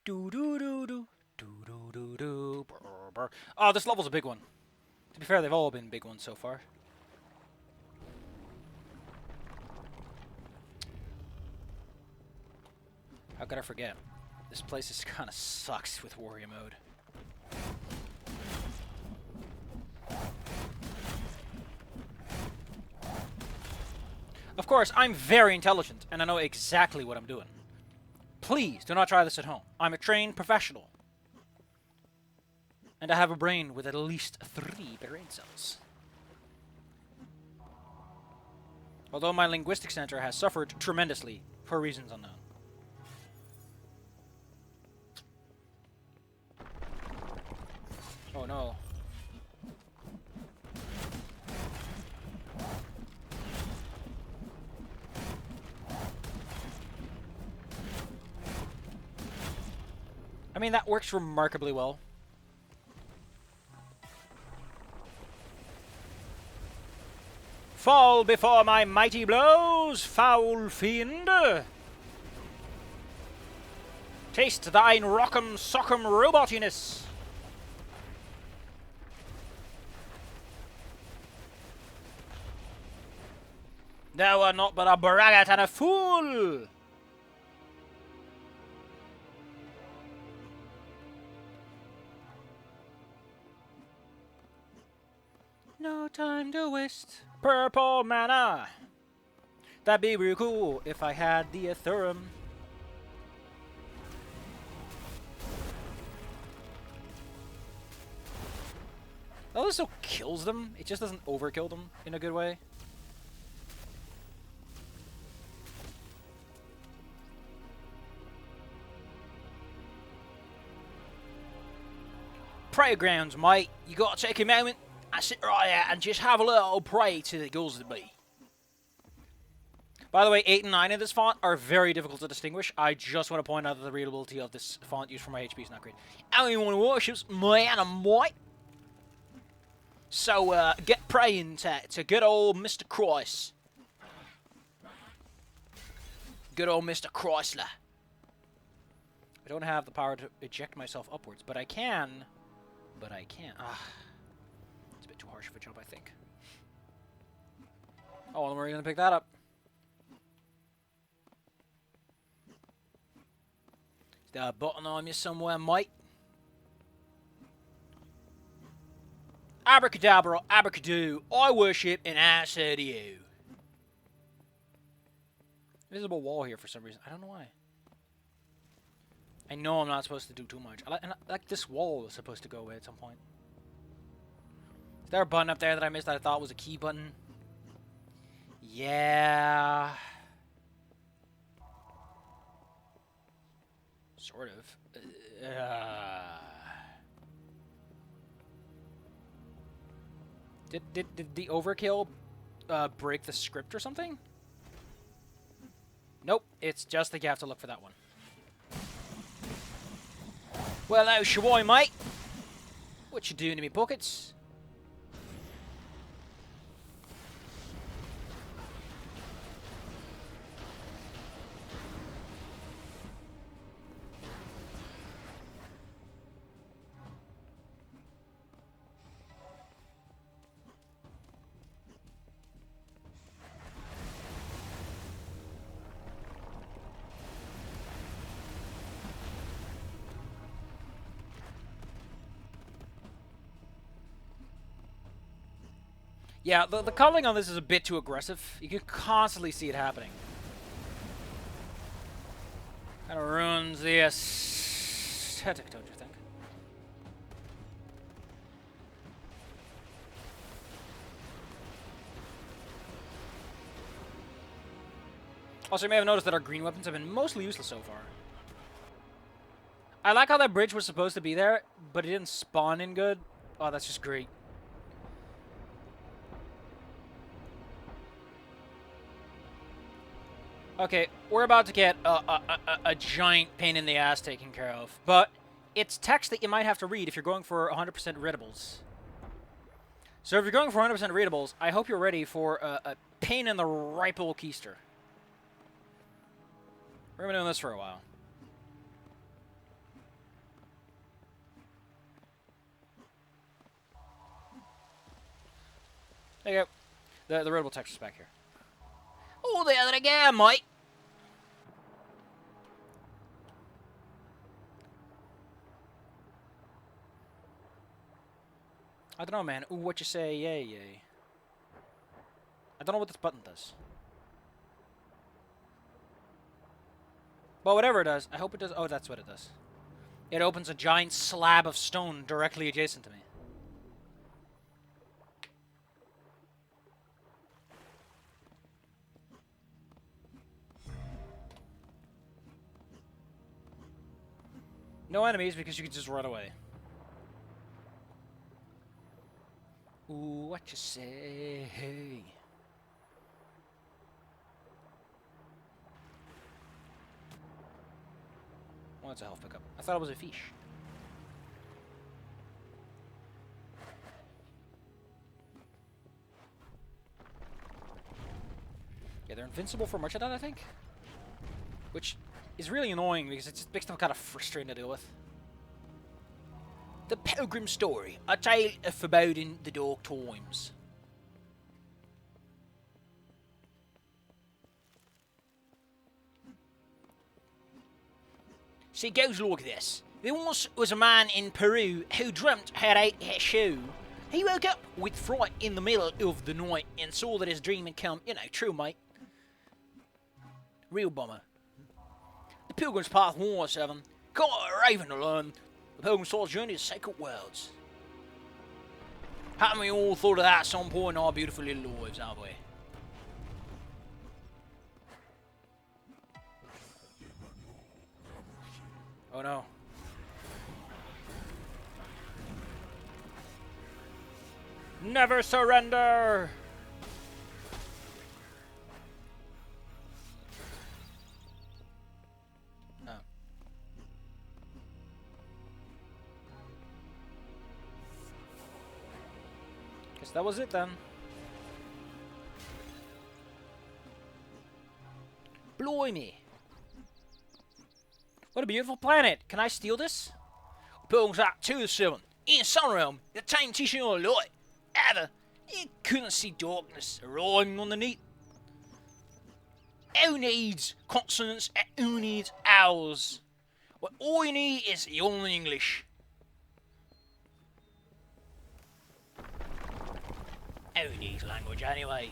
Do do do do do do do do. Brr, brr. Oh, this level's a big one. To be fair, they've all been big ones so far. How could I forget? This place is kind of sucks with warrior mode. Of course, I'm very intelligent, and I know exactly what I'm doing. Please, do not try this at home. I'm a trained professional. And I have a brain with at least 3 brain cells. Although my linguistic center has suffered tremendously for reasons unknown. Oh no. I mean, that works remarkably well. Fall before my mighty blows, foul fiend! Taste thine rock'em sock'em robotiness! Thou art not but a braggart and a fool! No time to waste. Purple mana. That'd be real cool if I had the Ethereum. Oh, this still kills them. It just doesn't overkill them in a good way. Prayer grounds, mate. You gotta take a moment. I sit right there and just have a little pray to the goals that be. By the way, 8 and 9 in this font are very difficult to distinguish. I just want to point out that the readability of this font used for my HP is not great. Anyone worships man and white. So, get praying to good old Mr. Christ. Good old Mr. Chrysler. I don't have the power to eject myself upwards, but I can. Ah. It's a bit too harsh of a jump, I think. Oh, well, we're going to pick that up. Is there a button on you somewhere, mate? Abracadabra, abracadoo, I worship and I serve you. Invisible wall here for some reason. I don't know why. I know I'm not supposed to do too much. Like this wall was supposed to go away at some point. Is there a button up there that I missed that I thought was a key button? Yeah. Sort of. Did the overkill break the script or something? Nope, it's just that you have to look for that one. Well, how's your boy, mate? What you doing to me pockets? Yeah, the culling on this is a bit too aggressive. You can constantly see it happening. Kind of ruins the aesthetic, don't you think? Also, you may have noticed that our green weapons have been mostly useless so far. I like how that bridge was supposed to be there, but it didn't spawn in good. Oh, that's just great. Okay, we're about to get a giant pain in the ass taken care of, but it's text that you might have to read if you're going for 100% readables. So if you're going for 100% readables, I hope you're ready for a pain in the ripe old keister. We're going to be doing this for a while. There you go. The readable text is back here. Oh, there they go, mate. I don't know, man. Ooh, what you say? Yay, yay. I don't know what this button does. But whatever it does, I hope it does. Oh, that's what it does. It opens a giant slab of stone directly adjacent to me. No enemies because you can just run away. Ooh, what you say? Oh, it's a health pickup. I thought it was a fish. Yeah, they're invincible for much of that, I think. Which is really annoying because it just makes them kind of frustrating to deal with. The Pilgrim story, a tale of foreboding the dark times. See, it goes like this. There once was a man in Peru who dreamt had ate his shoe. He woke up with fright in the middle of the night and saw that his dream had come, true, mate. Real bummer. The Pilgrim's Path 117. Got a raven to learn. The Pilgrim's Soul's journey to sacred worlds. Haven't we all thought of that at some point in our beautiful little lives, haven't we? Oh no. Never surrender! Oh. Guess that was it then. Blimey. What a beautiful planet. Can I steal this? Pilgrim's Act 2-7. In Sunrealm, the time teaching you a light. Ever, you couldn't see darkness arriving underneath. Who needs consonants and who needs owls? Well, all you need is your English. Who needs language anyway?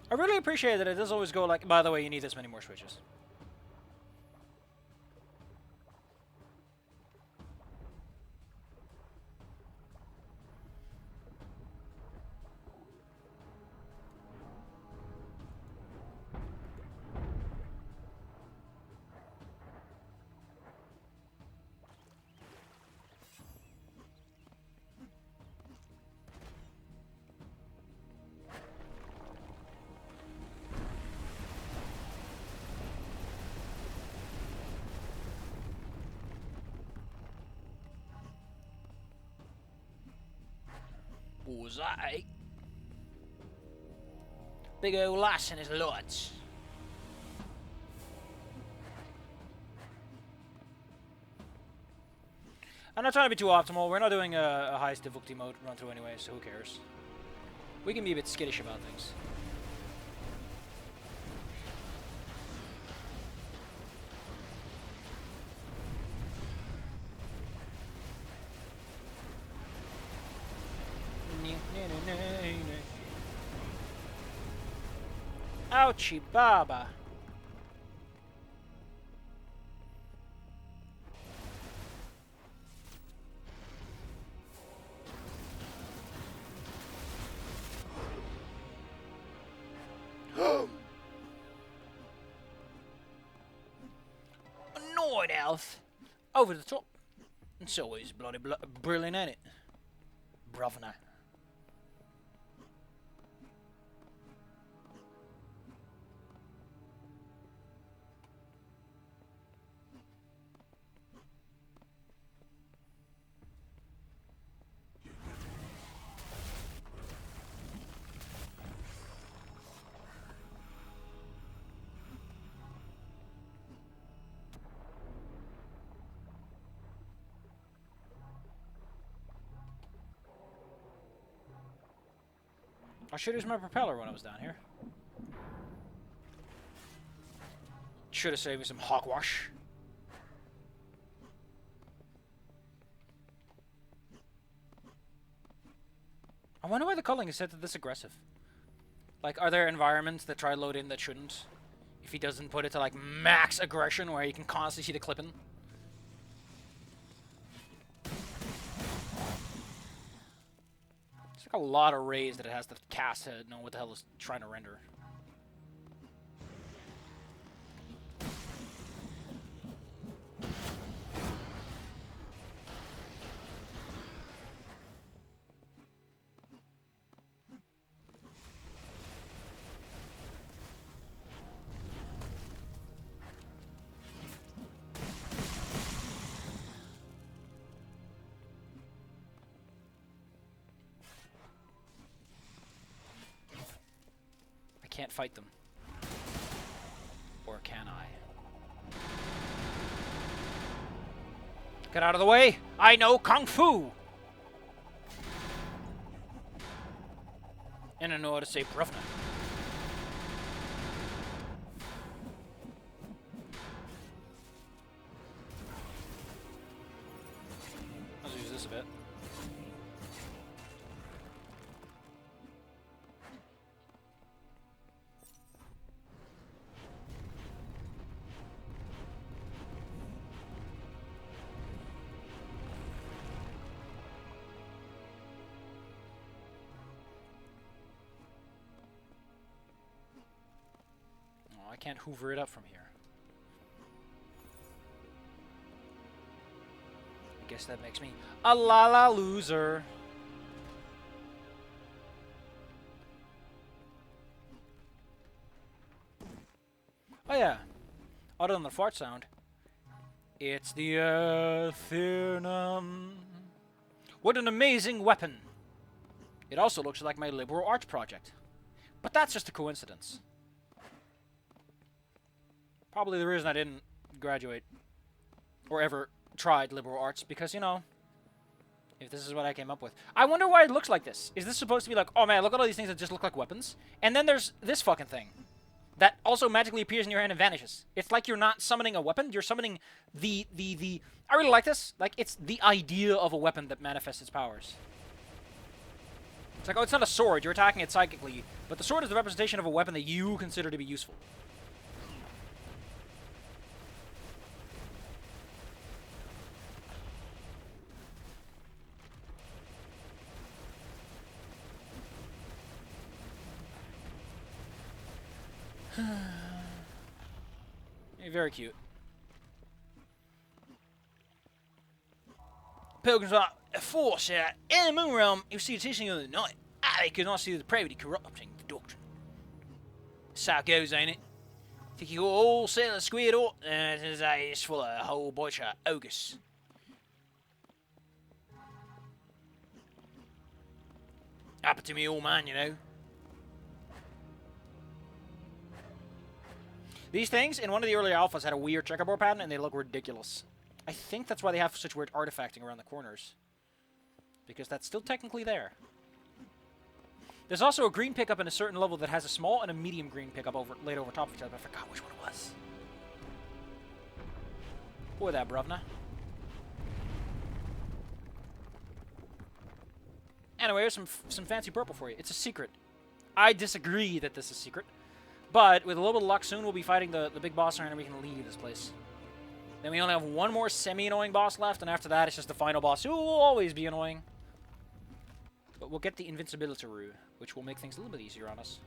I really appreciate that it does always go like, by the way, you need this many more switches. Bullseye. Big old lass and his lights. I'm not trying to be too optimal. We're not doing a highest difficulty mode run through anyway, so who cares? We can be a bit skittish about things. Ouchie baba. Point health. Over the top. It's always bloody brilliant, ain't it? Brovna. I should use my propeller when I was down here. Should have saved me some hogwash. I wonder why the culling is set to this aggressive. Like, are there environments that try to load in that shouldn't? If he doesn't put it to, like, max aggression where you can constantly see the clipping? It's like a lot of rays that it has to cast to know what the hell it's trying to render. Can't fight them. Or can I? Get out of the way! I know Kung Fu! And I know how to say Bruvna. Let's use this a bit. I can't hoover it up from here. I guess that makes me a la loser. Oh yeah. Other than the fart sound, it's the Aeternum. What an amazing weapon. It also looks like my liberal arts project. But that's just a coincidence. Probably the reason I didn't graduate or ever tried liberal arts, because, you know, if this is what I came up with. I wonder why it looks like this. Is this supposed to be like, oh man, look at all these things that just look like weapons? And then there's this fucking thing that also magically appears in your hand and vanishes. It's like you're not summoning a weapon, you're summoning the I really like this. Like, it's the idea of a weapon that manifests its powers. It's like, oh, it's not a sword, you're attacking it psychically, but the sword is the representation of a weapon that you consider to be useful. Very cute. Pilgrims are a force in the moon realm. You see the teaching of the night. They could not see the depravity corrupting the doctrine. So it goes, ain't it? Think you got all sailors squared up, and it's full of a whole bunch of ogres. Happened to me, old man, you know. These things, in one of the earlier alphas, had a weird checkerboard pattern, and they look ridiculous. I think that's why they have such weird artifacting around the corners. Because that's still technically there. There's also a green pickup in a certain level that has a small and a medium green pickup laid over top of each other, but I forgot which one it was. Boy, that Bruvna. Anyway, here's some fancy purple for you. It's a secret. I disagree that this is secret. But with a little bit of luck, soon we'll be fighting the big boss around and we can leave this place. Then we only have one more semi-annoying boss left, and after that it's just the final boss, who will always be annoying. But we'll get the invincibility rune, which will make things a little bit easier on us.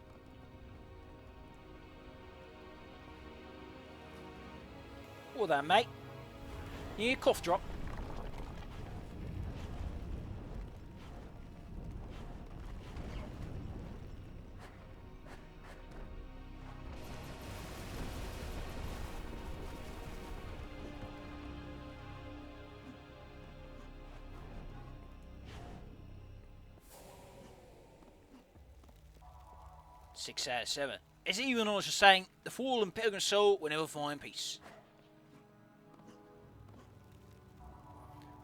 Oh, there, mate. Yeah, cough drop. Six out of 7. Is it even also saying the fallen pilgrim's soul will never find peace?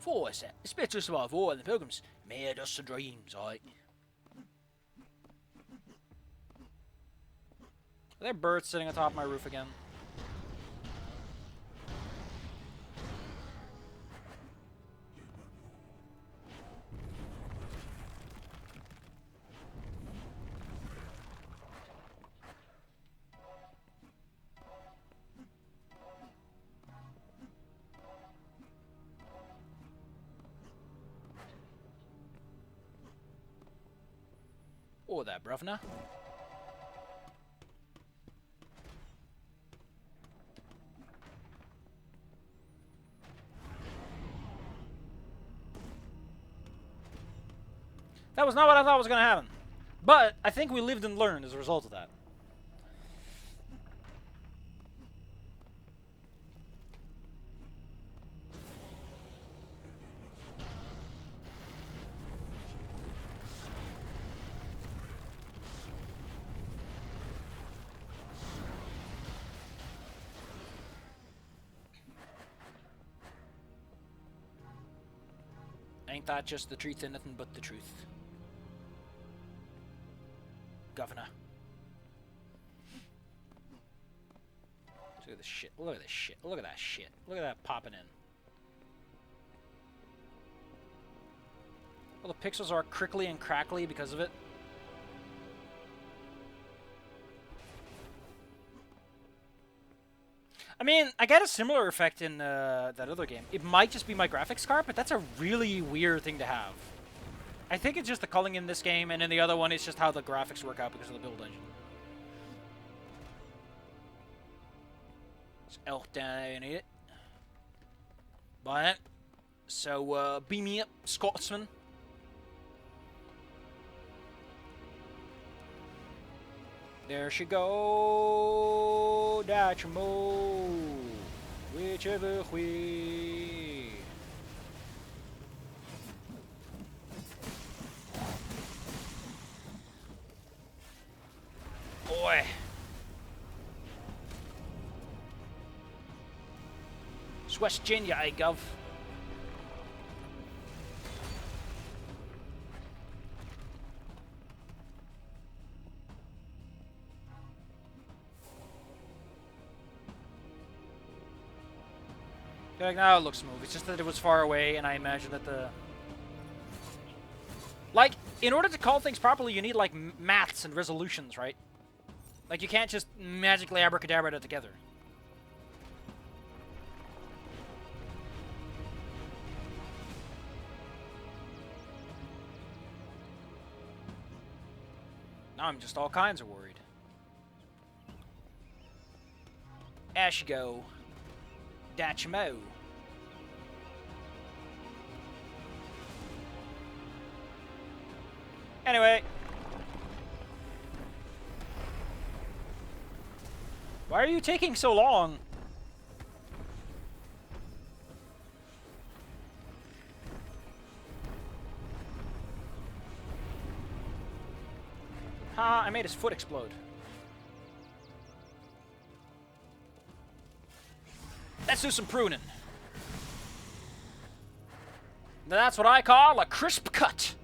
4 is it? The spirits will survive all, and the pilgrims mere dust and dreams, right? Are there birds sitting on top of my roof again? Or that, bruvna. That was not what I thought was going to happen. But I think we lived and learned as a result of that. Ain't that just the truth and nothing but the truth? Governor. Look at this shit. Look at this shit. Look at that shit. Look at that popping in. Well, the pixels are crickly and crackly because of it. I mean, I get a similar effect in that other game. It might just be my graphics card, but that's a really weird thing to have. I think it's just the culling in this game, and in the other one, it's just how the graphics work out because of the build engine. It's elk down there, you need it. Buy it. So, beam me up, Scotsman. There she go, Dachamo, whichever way. Boy. It's West Virginia, eh, Gov? Like, now it looks smooth. It's just that it was far away, and I imagine that the... Like, in order to call things properly, you need, like, maths and resolutions, right? Like, you can't just magically abracadabra it together. Now I'm just all kinds of worried. Ash go. Dachamo. Anyway. Why are you taking so long? Ha, I made his foot explode. Let's do some pruning. That's what I call a crisp cut.